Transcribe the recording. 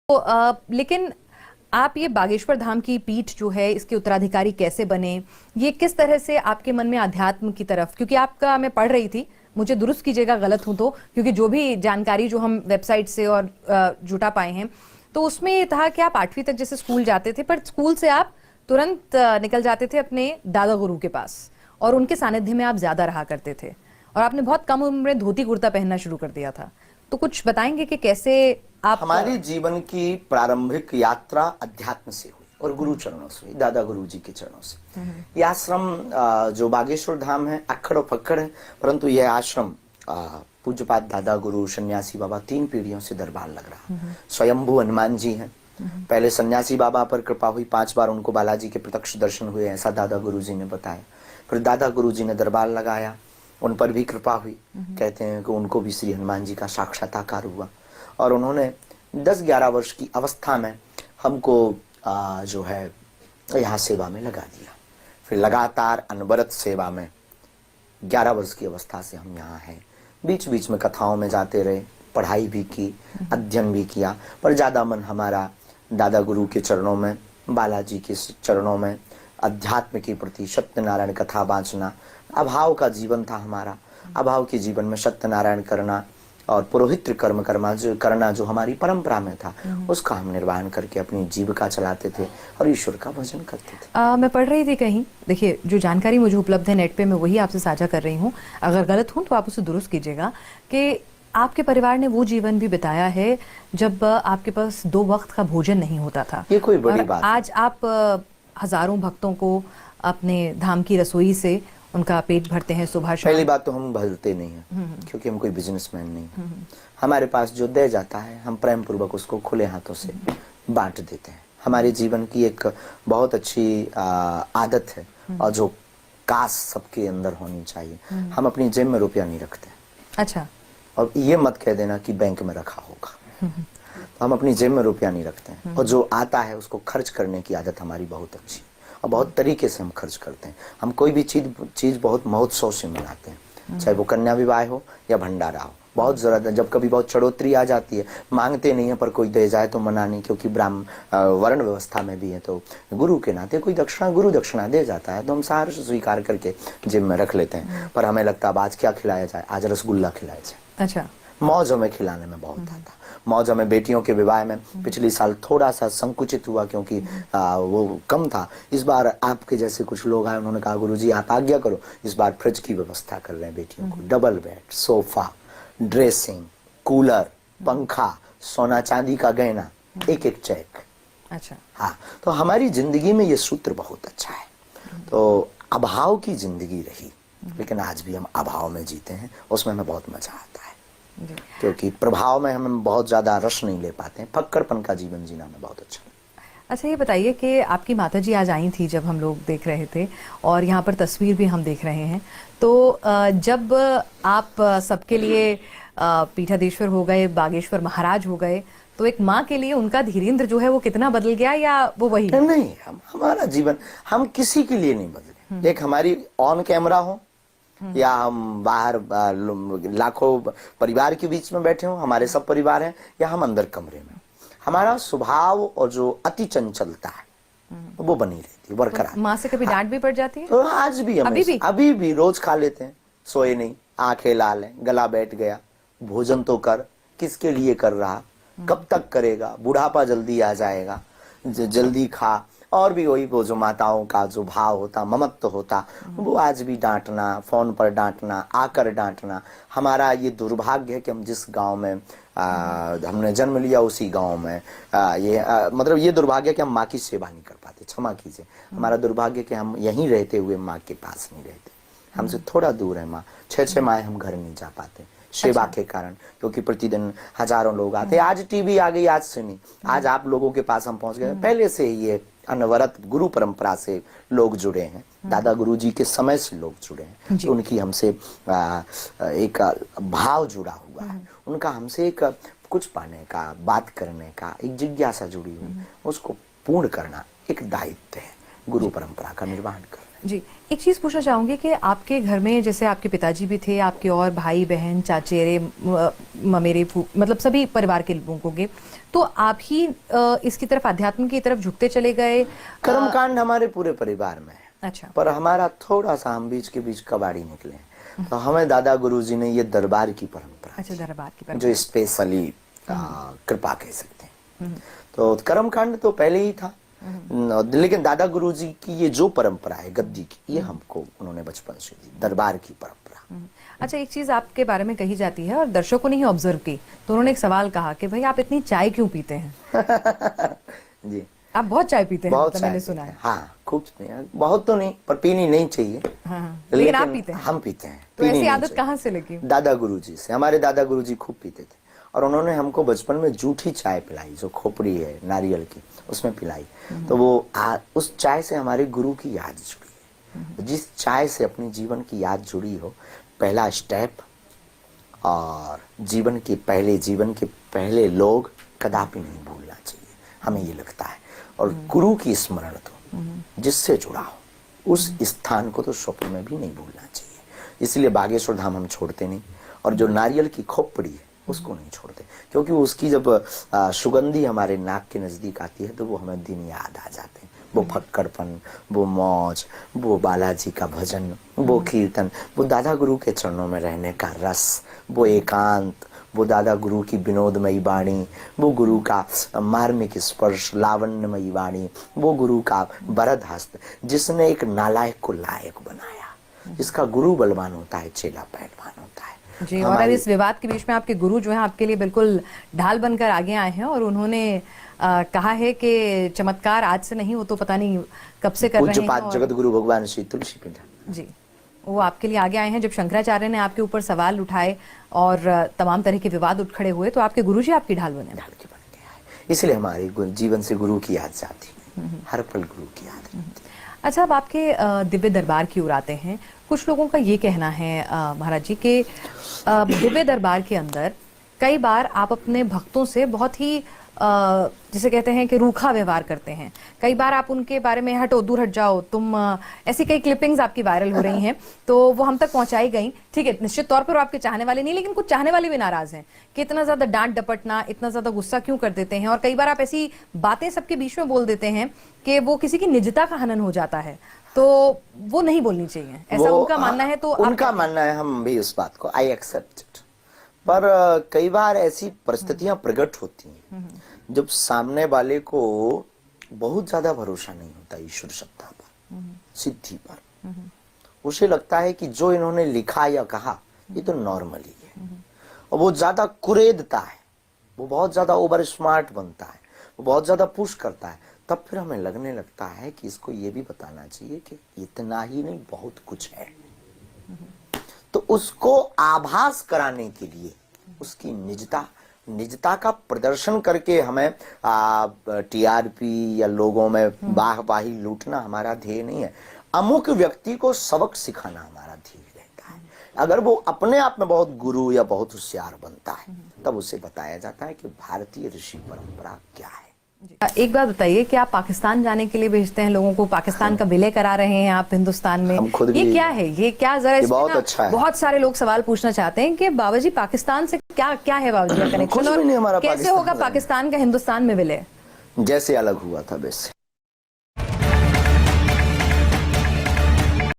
तो लेकिन आप ये बागेश्वर धाम की पीठ जो है इसके उत्तराधिकारी कैसे बने, ये किस तरह से आपके मन में अध्यात्म की तरफ, क्योंकि आपका मैं पढ़ रही थी, मुझे दुरुस्त कीजिएगा गलत हूं तो, क्योंकि जो भी जानकारी जो हम वेबसाइट से और जुटा पाए हैं तो उसमें ये था कि आप 8वीं तक जैसे स्कूल जाते थे, पर स्कूल से आप तुरंत निकल जाते थे अपने दादा गुरु के पास और उनके सानिध्य में आप ज्यादा रहा करते थे और आपने बहुत कम उम्र में धोती कुर्ता पहनना शुरू कर दिया था। तो कुछ बताएंगे कि कैसे आप हमारी जीवन की प्रारंभिक यात्रा अध्यात्म से हुई और गुरु चरणों से हुई, दादा गुरु जी के चरणों से। ये आश्रम जो बागेश्वर धाम है, अक्खड़ और फक्कड़ है, परंतु यह आश्रम पूज्यपाद दादा गुरु सन्यासी बाबा 3 पीढ़ियों से दरबार लग रहा। स्वयंभू हनुमान जी हैं। पहले सन्यासी बाबा पर कृपा हुई, 5 बार उनको बालाजी के प्रत्यक्ष दर्शन हुए, ऐसा दादा गुरु जी ने बताया। फिर दादा गुरु जी ने दरबार लगाया, उन पर भी कृपा हुई। कहते हैं कि उनको भी श्री हनुमान जी का साक्षात्कार हुआ और उन्होंने 10-11 वर्ष की अवस्था में हमको जो है यहाँ सेवा में लगा दिया। फिर लगातार अनवरत सेवा में 11 वर्ष की अवस्था से हम यहाँ हैं। बीच बीच में कथाओं में जाते रहे, पढ़ाई भी की, अध्ययन भी किया, पर ज़्यादा मन हमारा दादा गुरु के चरणों में, बालाजी के चरणों में, अध्यात्म के प्रति, सत्यनारायण कथा वाचना। अभाव का जीवन था हमारा, अभाव के जीवन में सत्यनारायण करना और पुरोहित्र कर्म करना जो हमारी परंपरा में था, उसका हम निर्वाहन करके अपनी जीविका चलाते थे और ईश्वर का भजन करते थे। मैं पढ़ रही थी कहीं, देखिए जो जानकारी मुझे उपलब्ध है नेट पे, मैं वही आपसे साझा कर रही हूँ, अगर गलत हूँ तो आप उसे दुरुस्त कीजिएगा, कि आपके परिवार ने वो जीवन भी बिताया है जब आपके पास 2 वक्त का भोजन नहीं होता था। ये कोई बड़ी बात आज आप हजारों भक्तों को अपने धाम की रसोई से उनका पेट भरते हैं सुबह शाम। पहली बात तो हम भरते नहीं हैं, क्योंकि हम कोई बिजनेसमैन नहीं। हमारे पास जो दे जाता है हम प्रेम पूर्वक उसको खुले हाथों से बांट देते हैं। हमारे जीवन की एक बहुत अच्छी आदत है और जो काश सबके अंदर होनी चाहिए। हम अपनी जेब में रुपया नहीं रखते। अच्छा। और ये मत कह देना कि बैंक में रखा होगा। तो हम अपनी जेब में रुपया नहीं रखते हैं और जो आता है उसको खर्च करने की आदत हमारी बहुत अच्छी है और बहुत तरीके से हम खर्च करते हैं। हम कोई भी चीज बहुत महोत्सव से मनाते हैं, चाहे वो कन्या विवाह हो या भंडारा हो। बहुत जरूरत है, जब कभी बहुत चढ़ोतरी आ जाती है, मांगते नहीं है पर कोई दे जाए तो मना नहीं, क्योंकि ब्राह्मण वर्ण व्यवस्था में भी है, तो गुरु के नाते कोई दक्षिणा, गुरु दक्षिणा दे जाता है तो हम सार स्वीकार करके जेब में रख लेते हैं। पर हमें लगता है आज क्या खिलाया जाए, आज रसगुल्ला खिलाया जाए। अच्छा। मौज हमें खिलाने में बहुत आता। मौज हमें बेटियों के विवाह में पिछले साल थोड़ा सा संकुचित हुआ, क्योंकि वो कम था। इस बार आपके जैसे कुछ लोग आए, उन्होंने कहा गुरुजी आप आज्ञा करो, इस बार फ्रिज की व्यवस्था कर रहे हैं बेटियों को, double bed, sofa, dressing, cooler, पंखा, सोना चांदी का गहना, एक चेक। अच्छा। हाँ, तो हमारी जिंदगी में ये सूत्र बहुत अच्छा है। तो अभाव की जिंदगी रही, लेकिन आज भी हम अभाव में जीते हैं, उसमें हमें बहुत मजा आता है, क्योंकि प्रभाव में हम बहुत ज्यादा रस नहीं ले पाते हैं। फक्कड़पन का जीवन जीना में बहुत अच्छा। अच्छा, ये बताइए कि आपकी माताजी आज आई थी जब हम लोग देख रहे थे, और यहाँ पर तस्वीर भी हम देख रहे हैं, तो जब आप सबके लिए पीठाधीश्वर हो गए, बागेश्वर महाराज हो गए, तो एक माँ के लिए उनका धीरेन्द्र जो है वो कितना बदल गया, या वो वही? नहीं, हमारा जीवन हम किसी के लिए नहीं बदले। एक हमारी ऑन कैमरा हो या हम बाहर लाखों परिवार के बीच में बैठे हो, हमारे सब परिवार हैं, या हम अंदर कमरे में, हमारा स्वभाव और जो अति चंचलता है वो बनी रहती है, बरकरार। माँ से कभी डांट भी पड़ जाती है? तो आज भी, अभी भी रोज खा लेते हैं, सोए नहीं, आंखें लाल है, गला बैठ गया, भोजन तो कर, किसके लिए कर रहा, कब तक करेगा, बुढ़ापा जल्दी आ जाएगा, जल्दी खा। और भी वही वो जो माताओं का जो भाव होता, ममत्व होता, वो आज भी डांटना, फोन पर डांटना, आकर डांटना। हमारा ये दुर्भाग्य है कि हम जिस गांव में हमने जन्म लिया उसी गांव में मतलब ये दुर्भाग्य है कि हम माँ की सेवा नहीं कर पाते। क्षमा कीजिए, हमारा दुर्भाग्य कि हम यहीं रहते हुए माँ के पास नहीं रहते, हमसे थोड़ा दूर है माँ। 6-6 माह हम घर नहीं जा पाते सेवा के कारण, क्योंकि प्रतिदिन हजारों लोग आते। आज टीवी आ गई, आज से नहीं, आज आप लोगों के पास हम पहुंच गए। पहले से ये अनवरत गुरु परंपरा से लोग जुड़े हैं, दादा गुरु जी के समय से लोग जुड़े हैं, तो उनकी हमसे एक भाव जुड़ा हुआ है, उनका हमसे एक कुछ पाने का, बात करने का एक जिज्ञासा जुड़ी हुई, उसको पूर्ण करना एक दायित्व है, गुरु परंपरा का निर्वहन करना। जी, एक चीज पूछना चाहूंगी कि आपके घर में जैसे आपके पिताजी भी थे, आपके और भाई बहन चाचेरे ममेरे मतलब सभी परिवार के लोगों के, तो आप ही इसकी तरफ अध्यात्म की तरफ झुकते चले गए? कर्मकांड हमारे पूरे परिवार में है, अच्छा। पर हमारा थोड़ा सा हम बीच के बीच कबाड़ी निकले हैं। तो हमें दादा गुरुजी ने ये दरबार की परंपरा अच्छा, दरबार की जो परंपरा। स्पेशली कृपा कह सकते हैं। तो कर्मकांड तो पहले ही था, लेकिन दादा गुरुजी की ये जो परंपरा है गद्दी की, ये हमको उन्होंने बचपन से दी, दरबार की परंपरा। अच्छा, एक चीज आपके बारे में कही जाती है और दर्शकों ने ही ऑब्जर्व की, तो उन्होंने एक सवाल कहा कि भाई आप इतनी चाय क्यों पीते हैं? जी, आप बहुत चाय पीते हैं, बहुत मतलब चाय मैंने पीते सुना हैं। है। हाँ, खूब पीते हैं, बहुत तो नहीं, पर पीनी नहीं चाहिए। हाँ, लेकिन आप पीते हैं? हम पीते हैं। तो पीनी ऐसी नहीं आदत चाहिए। कहाँ से लगी? दादा गुरुजी से। हमारे दादा गुरुजी खूब पीते थे और उन्होंने हमको बचपन में जूठी चाय पिलाई, जो खोपड़ी है नारियल की, उसमें पिलाई। तो वो उस चाय से हमारे गुरु की याद जुड़ी है। जिस चाय से अपनी जीवन की याद जुड़ी हो, पहला स्टेप और जीवन के पहले लोग कदापि नहीं भूलना चाहिए, हमें ये लगता है। और गुरु की स्मरण तो जिससे जुड़ा हो, उस स्थान को तो स्वप्न में भी नहीं भूलना चाहिए। इसलिए बागेश्वर धाम हम छोड़ते नहीं, और जो नारियल की खोपड़ी है उसको नहीं छोड़ते, क्योंकि उसकी जब सुगंधी हमारे नाक के नजदीक आती है तो वो हमें दिन याद आ जाते हैं। वो फक्कड़पन, वो मौज, वो बालाजी का भजन, वो कीर्तन, वो दादा गुरु के चरणों में रहने का रस, वो एकांत, वो दादा गुरु की विनोदमयी वाणी, वो गुरु का मार्मिक स्पर्श, लावण्यमयी वाणी, वो गुरु का वरद हस्त, जिसने एक नालायक को लायक बनाया। जिसका गुरु बलवान होता है, चेला पहलवान होता है। जी, और अब इस विवाद के बीच में आपके गुरु जो हैं आपके लिए बिल्कुल ढाल बनकर आगे आए हैं, और उन्होंने कहा है कि चमत्कार आज से नहीं, वो तो पता नहीं कब से कर रहे हैं। पूज्यपाद जगत गुरु भगवान श्री तुलसी पिंडा जी, वो आपके लिए आगे आए हैं। जब शंकराचार्य ने आपके ऊपर सवाल उठाए और तमाम तरह के विवाद उठ खड़े हुए, तो आपके गुरुजी आपकी ढाल बने। ढाल के बन गया है। इसलिए हमारे जीवन से गुरु की याद जाती है, हर पल गुरु की याद रहती है। अच्छा, अब आपके दिव्य दरबार की ओर आते हैं। कुछ लोगों का ये कहना है महाराज जी के दिव्य दरबार के अंदर कई बार आप अपने भक्तों से बहुत ही जिसे कहते हैं कि रूखा व्यवहार करते हैं। कई बार आप उनके बारे में हटो, दूर हट जाओ तुम, ऐसी कई क्लिपिंग्स आपकी वायरल हो रही हैं, तो वो हम तक पहुंचाई गई। ठीक है, निश्चित तौर पर वो आपके चाहने वाले नहीं, लेकिन कुछ चाहने वाले भी नाराज हैं कि इतना ज्यादा डांट डपटना, इतना ज्यादा गुस्सा क्यों कर देते हैं। और कई बार आप ऐसी बातें सबके बीच में बोल देते हैं कि वो किसी की निजता का हनन हो जाता है, तो वो नहीं बोलनी चाहिए, ऐसा उनका मानना है। तो उनका मानना है, हम भी इस बात को आई एक्सेप्ट इट। पर कई बार ऐसी परिस्थितियां प्रकट होती हैं जब सामने वाले को बहुत ज्यादा भरोसा नहीं होता ईश्वर सत्ता पर, सिद्धि पर। उसे लगता है कि जो इन्होंने लिखा या कहा ये तो नॉर्मल ही है, और वो ज्यादा कुरेदता है, वो बहुत ज्यादा ओवर स्मार्ट बनता है, वो बहुत ज्यादा पुश करता है। तब फिर हमें लगने लगता है कि इसको ये भी बताना चाहिए कि इतना ही नहीं, बहुत कुछ है। तो उसको आभास कराने के लिए उसकी निजता का प्रदर्शन करके हमें टीआरपी या लोगों में वाहवाही लूटना हमारा ध्येय नहीं है। अमुक व्यक्ति को सबक सिखाना हमारा ध्येय रहता है। अगर वो अपने आप में बहुत गुरु या बहुत होशियार बनता है, तब उसे बताया जाता है कि भारतीय ऋषि परंपरा क्या है। एक बात बताइए कि आप पाकिस्तान जाने के लिए भेजते हैं लोगों को, पाकिस्तान का विलय करा रहे हैं आप हिंदुस्तान में, हम खुद ये भी, क्या है, ये क्या, जरा इसमें बहुत ना अच्छा है। बहुत सारे लोग सवाल पूछना चाहते हैं कि बाबा जी पाकिस्तान से क्या क्या है बाबा जी का कनेक्शन, कुछ भी नहीं हमारा कैसे पाकिस्तान होगा से। पाकिस्तान का हिंदुस्तान में विलय? जैसे अलग हुआ था वैसे।